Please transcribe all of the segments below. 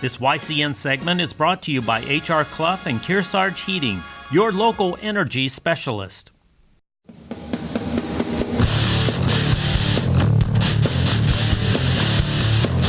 This YCN segment is brought to you by H.R. Clough and Kearsarge Heating, your local energy specialist.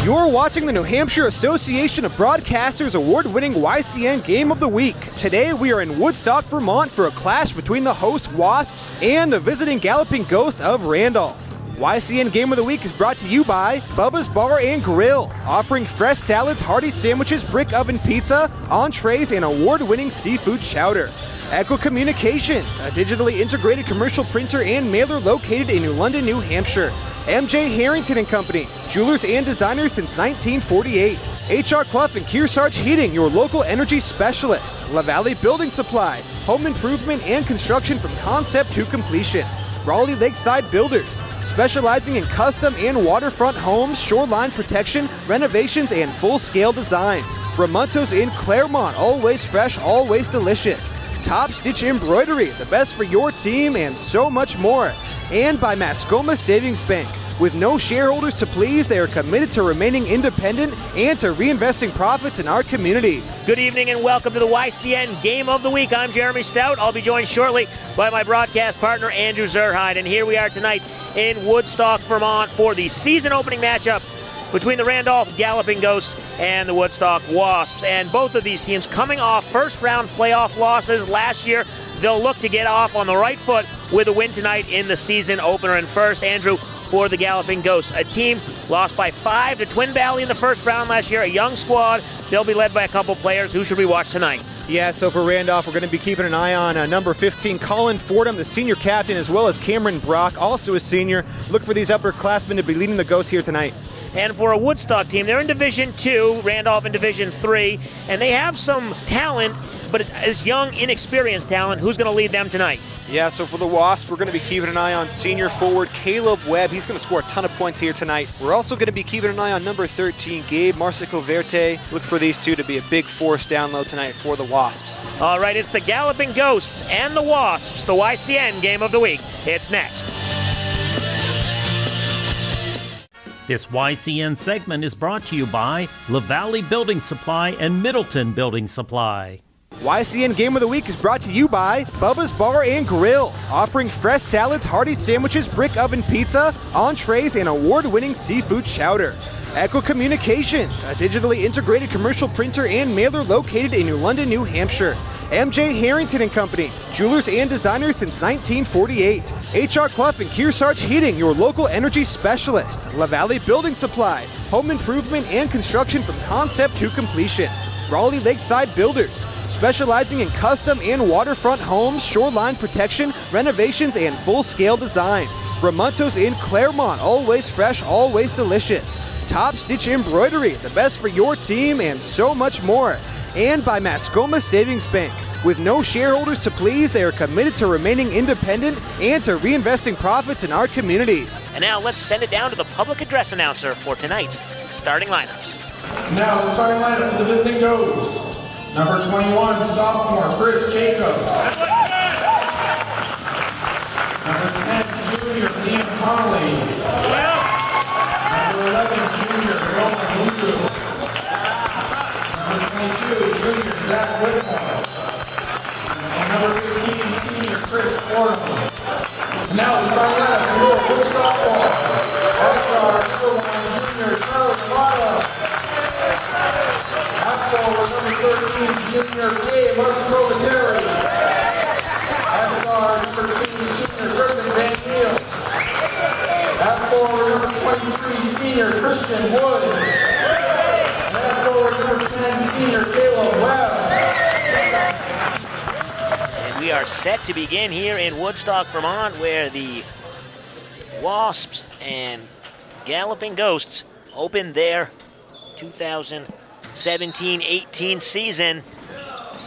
You're watching the New Hampshire Association of Broadcasters award-winning YCN Game of the Week. Today we are in Woodstock, Vermont for a clash between the host Wasps and the visiting Galloping Ghosts of Randolph. YCN Game of the Week is brought to you by Bubba's Bar and Grill, offering fresh salads, hearty sandwiches, brick oven pizza, entrees, and award-winning seafood chowder. Echo Communications, a digitally integrated commercial printer and mailer located in New London, New Hampshire. MJ Harrington and Company, jewelers and designers since 1948. H.R. Clough and Kearsarge Heating, your local energy specialist. La Valley Building Supply, home improvement and construction from concept to completion. Raleigh Lakeside Builders, specializing in custom and waterfront homes, shoreline protection, renovations, and full-scale design. Ramontos in Claremont, always fresh, always delicious. Top Stitch Embroidery, the best for your team, and so much more. And by Mascoma Savings Bank. With no shareholders to please, they are committed to remaining independent and to reinvesting profits in our community. Good evening and welcome to the YCN Game of the Week. I'm Jeremy Stout. I'll be joined shortly by my broadcast partner, Andrew Zerhide. And here we are tonight in Woodstock, Vermont for the season opening matchup between the Randolph Galloping Ghosts and the Woodstock Wasps. And both of these teams coming off first round playoff losses last year. They'll look to get off on the right foot with a win tonight in the season opener. And first, Andrew, for the Galloping Ghosts, a team lost by 5 to Twin Valley in the first round last year, a young squad. They'll be led by a couple players. Who should we watch tonight? Yeah, so for Randolph, we're going to be keeping an eye on number 15, Colin Fordham, the senior captain, as well as Cameron Brock, also a senior. Look for these upperclassmen to be leading the Ghosts here tonight. And for a Woodstock team, they're in Division 2, Randolph in Division 3, and they have some talent, but it's young, inexperienced talent. Who's going to lead them tonight? Yeah, so for the Wasps, we're going to be keeping an eye on senior forward Caleb Webb. He's going to score a ton of points here tonight. We're also going to be keeping an eye on number 13, Gabe Marsico Verte. Look for these two to be a big force down low tonight for the Wasps. All right, it's the Galloping Ghosts and the Wasps, the YCN Game of the Week. It's next. This YCN segment is brought to you by La Valley Building Supply and Middleton Building Supply. YCN Game of the Week is brought to you by Bubba's Bar and Grill, offering fresh salads, hearty sandwiches, brick oven pizza, entrees, and award-winning seafood chowder. Echo Communications, a digitally integrated commercial printer and mailer located in New London, New Hampshire. MJ Harrington and Company, jewelers and designers since 1948. H.R. Clough and Kearsarge Heating, your local energy specialist. La Valley Building Supply, home improvement and construction from concept to completion. Raleigh Lakeside Builders, specializing in custom and waterfront homes, shoreline protection, renovations, and full-scale design. Ramontos in Claremont, always fresh, always delicious. Top Stitch Embroidery, the best for your team, and so much more. And by Mascoma Savings Bank. With no shareholders to please, they are committed to remaining independent and to reinvesting profits in our community. And now let's send it down to the public address announcer for tonight's starting lineups. Now the starting lineup for the visiting Ghosts. Number 21, sophomore Chris Jacobs. Number 10, junior Liam Connolly. Number 11, junior Roman Lungu. Number 22, junior Zach Whitmore. And number 15, senior Chris Fordham. And now the starting lineup for your Woodstock Wasps. Number 1, junior Charlie Lotto. Forward, number 13, junior Gabe Marsico Verte. At guard, number 2, senior Griffin Van Neal. At forward, number 23, senior Christian Wood. And at forward, number 10, senior Caleb Webb. And we are set to begin here in Woodstock, Vermont, where the Wasps and Galloping Ghosts open their 2017-18 season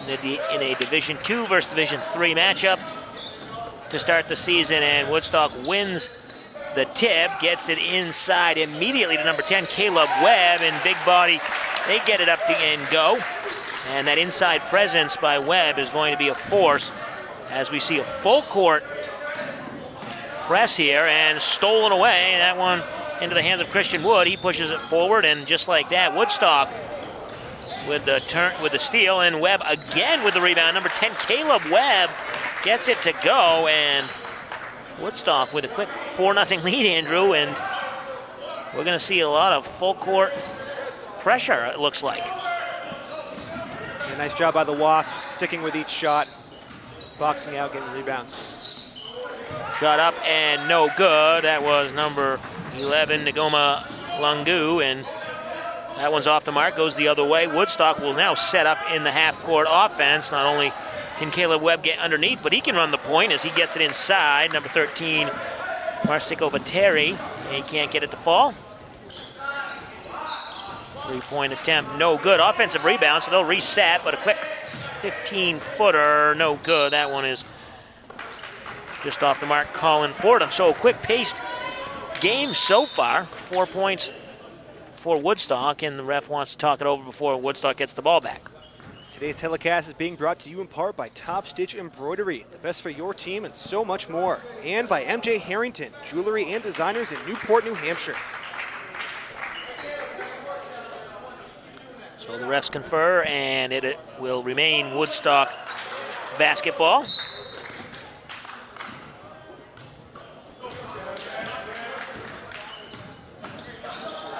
in a Division 2 versus Division 3 matchup to start the season, and Woodstock wins the tip, gets it inside immediately to number 10, Caleb Webb, and big body, they get it up and go. And that inside presence by Webb is going to be a force as we see a full court press here and stolen away. That one into the hands of Christian Wood. He pushes it forward, and just like that, Woodstock with the steal, and Webb again with the rebound. Number 10, Caleb Webb gets it to go, and Woodstock with a quick 4-0 lead, Andrew, and we're going to see a lot of full court pressure, it looks like. Yeah, nice job by the Wasps, sticking with each shot, boxing out, getting rebounds. Shot up and no good. That was number 11, Ngoma Lungu, and that one's off the mark, goes the other way. Woodstock will now set up in the half-court offense. Not only can Caleb Webb get underneath, but he can run the point as he gets it inside. Number 13, Marsico Vateri. He can't get it to fall. Three-point attempt, no good. Offensive rebound, so they'll reset, but a quick 15-footer, no good. That one is just off the mark, Colin Fordham. So a quick-paced game so far. 4 points for Woodstock, and the ref wants to talk it over before Woodstock gets the ball back. Today's telecast is being brought to you in part by Top Stitch Embroidery, the best for your team and so much more. And by MJ Harrington, jewelry and designers in Newport, New Hampshire. So the refs confer, and it will remain Woodstock basketball.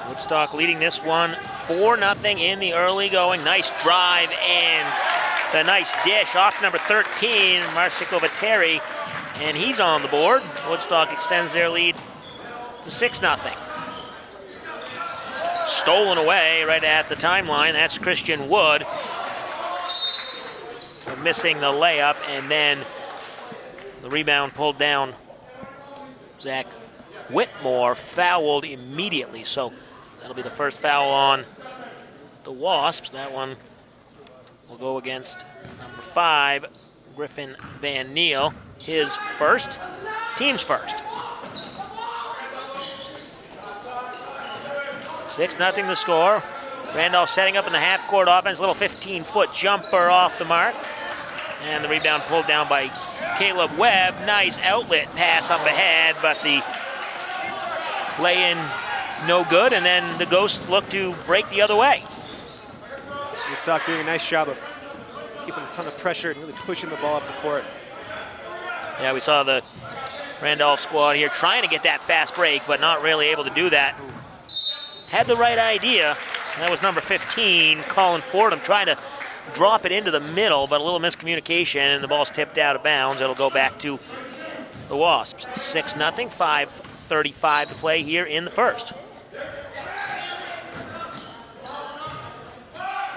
Woodstock leading this one 4-0 in the early going. Nice drive and the nice dish off number 13, Marsico Vateri, and he's on the board. Woodstock extends their lead to 6-0. Stolen away right at the timeline. That's Christian Wood. They're missing the layup, and then the rebound pulled down. Zach Whitmore fouled immediately, so that'll be the first foul on the Wasps. That one will go against number 5, Griffin Van Neel. His first, team's first. 6-0 the score. Randolph setting up in the half-court offense. Little 15-foot jumper off the mark. And the rebound pulled down by Caleb Webb. Nice outlet pass up ahead, but the lay-in no good, and then the Ghosts look to break the other way. Woodstock doing a nice job of keeping a ton of pressure and really pushing the ball up the court. Yeah, we saw the Randolph squad here trying to get that fast break, but not really able to do that. Had the right idea. That was number 15, Colin Fordham, trying to drop it into the middle, but a little miscommunication, and the ball's tipped out of bounds. It'll go back to the Wasps. 6-0, 5:35 to play here in the first.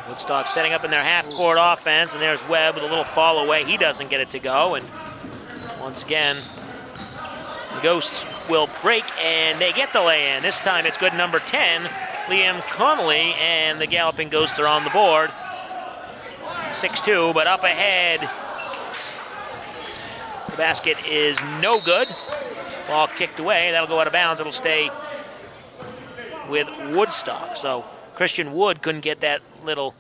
Woodstock setting up in their half-court offense, and there's Webb with a little fall away. He doesn't get it to go, and once again, the Ghosts will break, and they get the lay-in. This time it's good, number 10, Liam Connolly, and the Galloping Ghosts are on the board. 6-2, but up ahead. The basket is no good. Ball kicked away. That'll go out of bounds. It'll stay with Woodstock. So Christian Wood couldn't get that little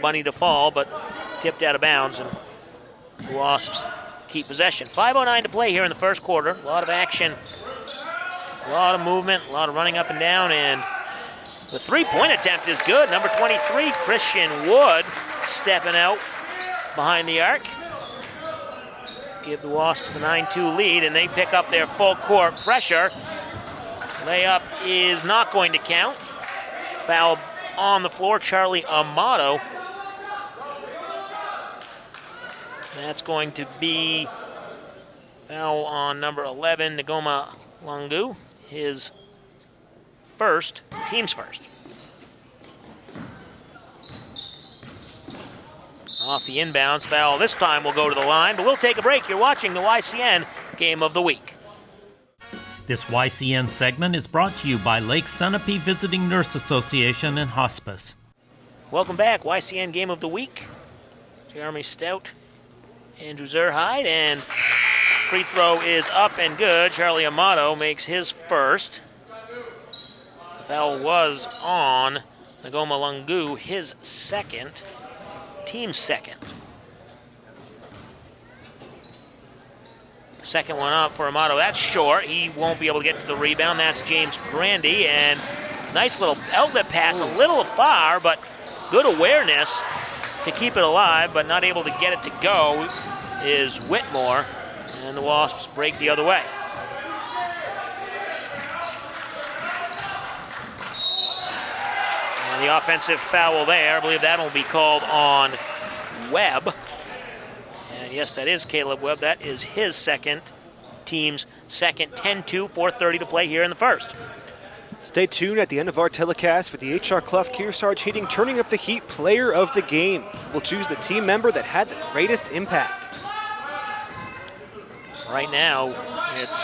bunny to fall, but tipped out of bounds, and the Wasps keep possession. 5:09 to play here in the first quarter. A lot of action, a lot of movement, a lot of running up and down, and the three-point attempt is good. Number 23, Christian Wood, stepping out behind the arc. Give the Wasps the 9-2 lead, and they pick up their full court pressure. Layup is not going to count. Foul on the floor, Charlie Amato. That's going to be foul on number 11, Ngoma Lungu, his first, team's first. Off the inbounds, foul this time will go to the line, but we'll take a break. You're watching the YCN Game of the Week. This YCN segment is brought to you by Lake Sunapee Visiting Nurse Association and Hospice. Welcome back, YCN Game of the Week. Jeremy Stout, Andrew Zerhide, and free throw is up and good. Charlie Amato makes his first. The foul was on Ngoma Lungu, his second, team's second. Second one up for Amato. That's short. He won't be able to get to the rebound. That's James Grandy, and nice little outlet pass, a little far, but good awareness to keep it alive, but not able to get it to go is Whitmore, and the Wasps break the other way. And the offensive foul there, I believe that will be called on Webb. And yes, that is Caleb Webb. That is his second, team's second. 10-2, 4:30 to play here in the first. Stay tuned at the end of our telecast for the H.R. Clough Kearsarge Heating Turning Up the Heat Player of the Game. We'll choose the team member that had the greatest impact. Right now, it's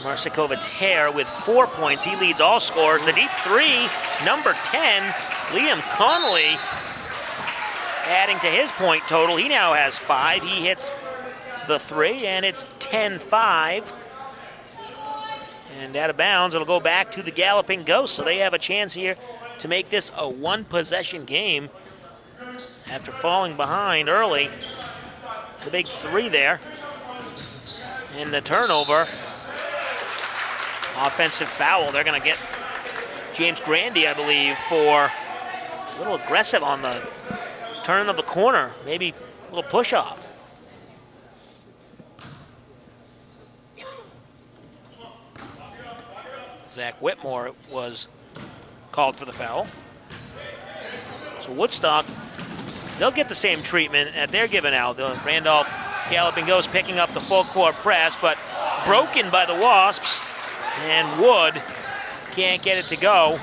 Marcikovic-Hare with 4 points. He leads all scorers. The deep three, number 10, Liam Connolly, adding to his point total. He now has 5. He hits the three, and it's 10-5. And out of bounds, it'll go back to the Galloping Ghosts. So they have a chance here to make this a one-possession game after falling behind early. The big three there. And the turnover. Offensive foul. They're going to get James Grandy, I believe, for a little aggressive on the turn of the corner. Maybe a little push-off. Zach Whitmore was called for the foul. So Woodstock, they'll get the same treatment that they're giving out. The Randolph Galloping Ghosts picking up the full court press, but broken by the Wasps, and Wood can't get it to go.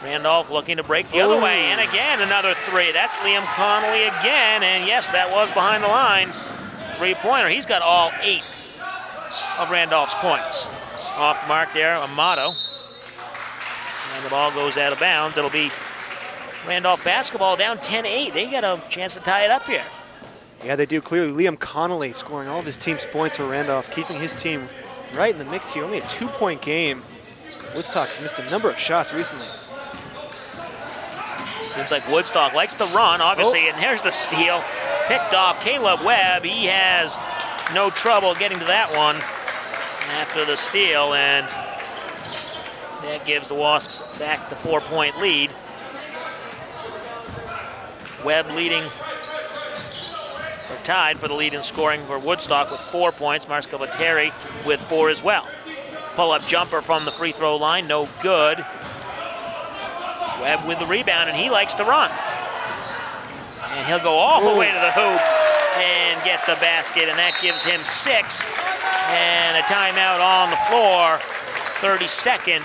Randolph looking to break the other way, and again another three. That's Liam Connolly again, and yes, that was behind the line. Three-pointer. He's got all 8 of Randolph's points. Off the mark there, Amato. And the ball goes out of bounds. It'll be Randolph basketball down 10-8. They got a chance to tie it up here. Yeah, they do clearly. Liam Connolly scoring all of his team's points for Randolph, keeping his team right in the mix here. Only a 2-point game. Woodstock's missed a number of shots recently. Seems like Woodstock likes to run, obviously, and there's the steal. Picked off Caleb Webb. He has no trouble getting to that one after the steal, and that gives the Wasps back the 4-point lead. Webb leading, or tied for the lead in scoring for Woodstock with 4 points. Marcikovic-Hare with 4 as well. Pull-up jumper from the free throw line, no good. Webb with the rebound, and he likes to run. And he'll go all the way to the hoop and get the basket, and that gives him 6. And a timeout on the floor, 32nd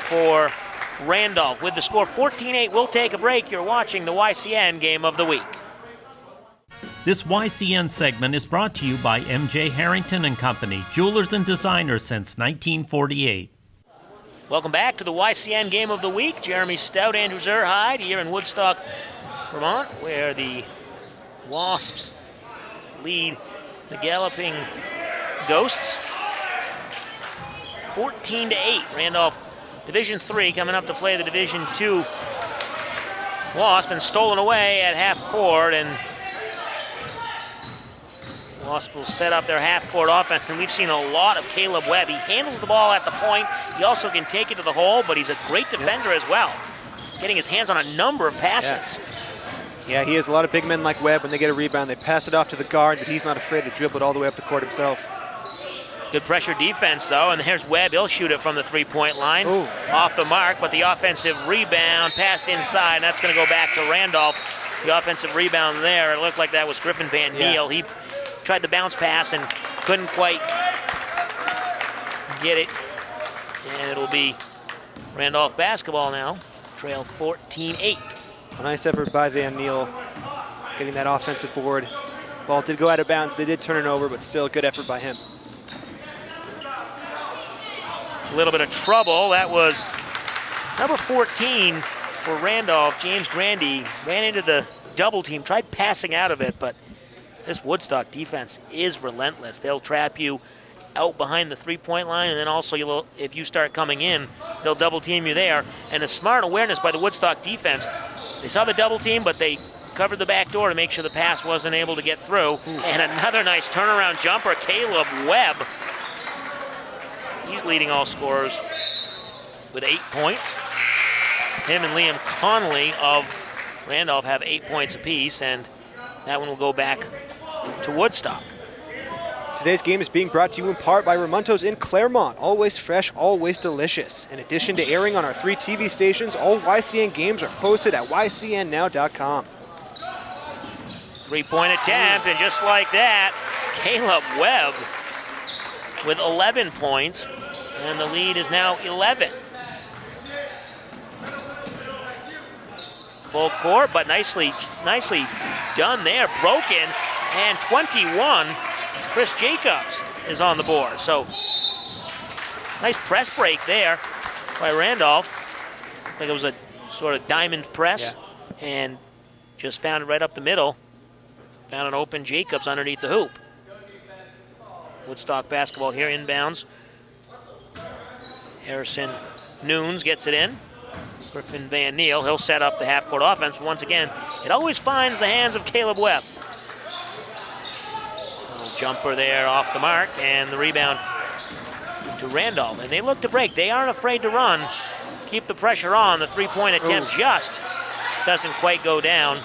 for Randolph. With the score 14-8, we'll take a break. You're watching the YCN Game of the Week. This YCN segment is brought to you by M.J. Harrington and Company, jewelers and designers since 1948. Welcome back to the YCN Game of the Week. Jeremy Stout, Andrew Zerhide here in Woodstock, Vermont, where the Wasps lead the Galloping Ghosts 14-8. Randolph Division III coming up to play the Division II Wasp, and stolen away at half court, and Wasp will set up their half-court offense, and we've seen a lot of Caleb Webb. He handles the ball at the point. He also can take it to the hole, but he's a great defender as well, getting his hands on a number of passes. Yeah, he has a lot of big men like Webb. When they get a rebound, they pass it off to the guard, but he's not afraid to dribble it all the way up the court himself. Good pressure defense, though, and there's Webb. He'll shoot it from the three-point line. Ooh. Off the mark, but the offensive rebound passed inside, and that's going to go back to Randolph. The offensive rebound there, it looked like that was Griffin Van Niel. He tried the bounce pass and couldn't quite get it. And it'll be Randolph basketball now, trail 14-8. A nice effort by Van Niel, getting that offensive board. Ball did go out of bounds. They did turn it over, but still a good effort by him. A little bit of trouble. That was number 14 for Randolph. James Grandy ran into the double team, tried passing out of it, but this Woodstock defense is relentless. They'll trap you out behind the three-point line, and then also if you start coming in, they'll double team you there. And a smart awareness by the Woodstock defense. They saw the double team, but they covered the back door to make sure the pass wasn't able to get through. And another nice turnaround jumper, Caleb Webb. He's leading all scorers with 8 points. Him and Liam Connolly of Randolph have 8 points apiece, and that one will go back to Woodstock. Today's game is being brought to you in part by Ramontos in Claremont. Always fresh, always delicious. In addition to airing on our 3 TV stations, all YCN games are posted at ycnnow.com. 3-point attempt, and just like that, Caleb Webb with 11 points, and the lead is now 11. Full court, but nicely done there. Broken, and 21. Chris Jacobs is on the board. So nice press break there by Randolph. Looked like it was a sort of diamond press, and just found it right up the middle. Found an open Jacobs underneath the hoop. Woodstock basketball here inbounds. Harrison Nunes gets it in. Griffin Van Neal, he'll set up the half-court offense. Once again, it always finds the hands of Caleb Webb. Little jumper there off the mark, and the rebound to Randolph. And they look to break. They aren't afraid to run. Keep the pressure on. The 3-point attempt just doesn't quite go down.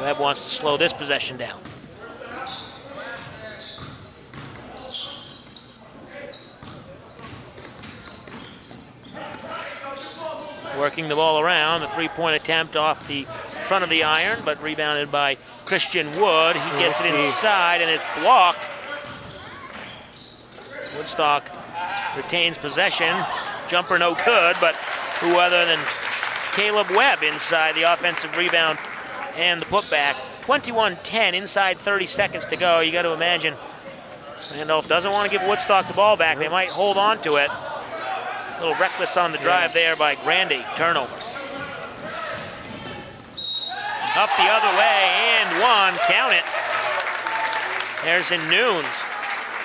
Webb wants to slow this possession down. Working the ball around, the 3-point attempt off the front of the iron, but rebounded by Christian Wood. He gets it inside, and it's blocked. Woodstock retains possession. Jumper no good, but who other than Caleb Webb inside the offensive rebound and the putback. 21-10, inside 30 seconds to go. You got to imagine Randolph doesn't want to give Woodstock the ball back. They might hold on to it. A little reckless on the drive there by Grandy. Turnover. Up the other way, and one. Count it. Harrison Nunes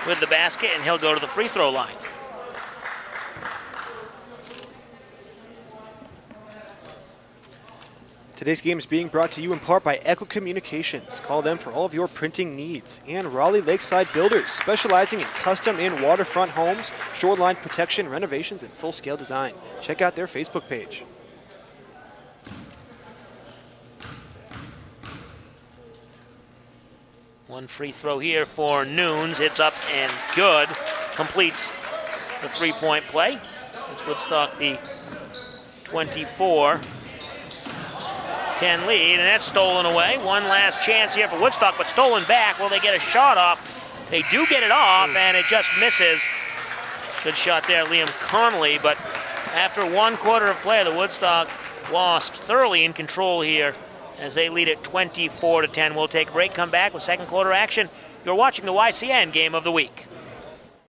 with the basket, and he'll go to the free throw line. Today's game is being brought to you in part by Echo Communications. Call them for all of your printing needs. And Raleigh Lakeside Builders, specializing in custom and waterfront homes, shoreline protection, renovations, and full-scale design. Check out their Facebook page. One free throw here for Nunes. It's up and good. Completes the 3-point play. It's Woodstock the 24-10 lead, and that's stolen away. One last chance here for Woodstock, but stolen back. Will they get a shot off? They do get it off, and it just misses. Good shot there, Liam Connolly, but after 1 quarter of play, the Woodstock Wasps thoroughly in control here as they lead it 24-10. We'll take a break, come back with second quarter action. You're watching the YCN Game of the Week.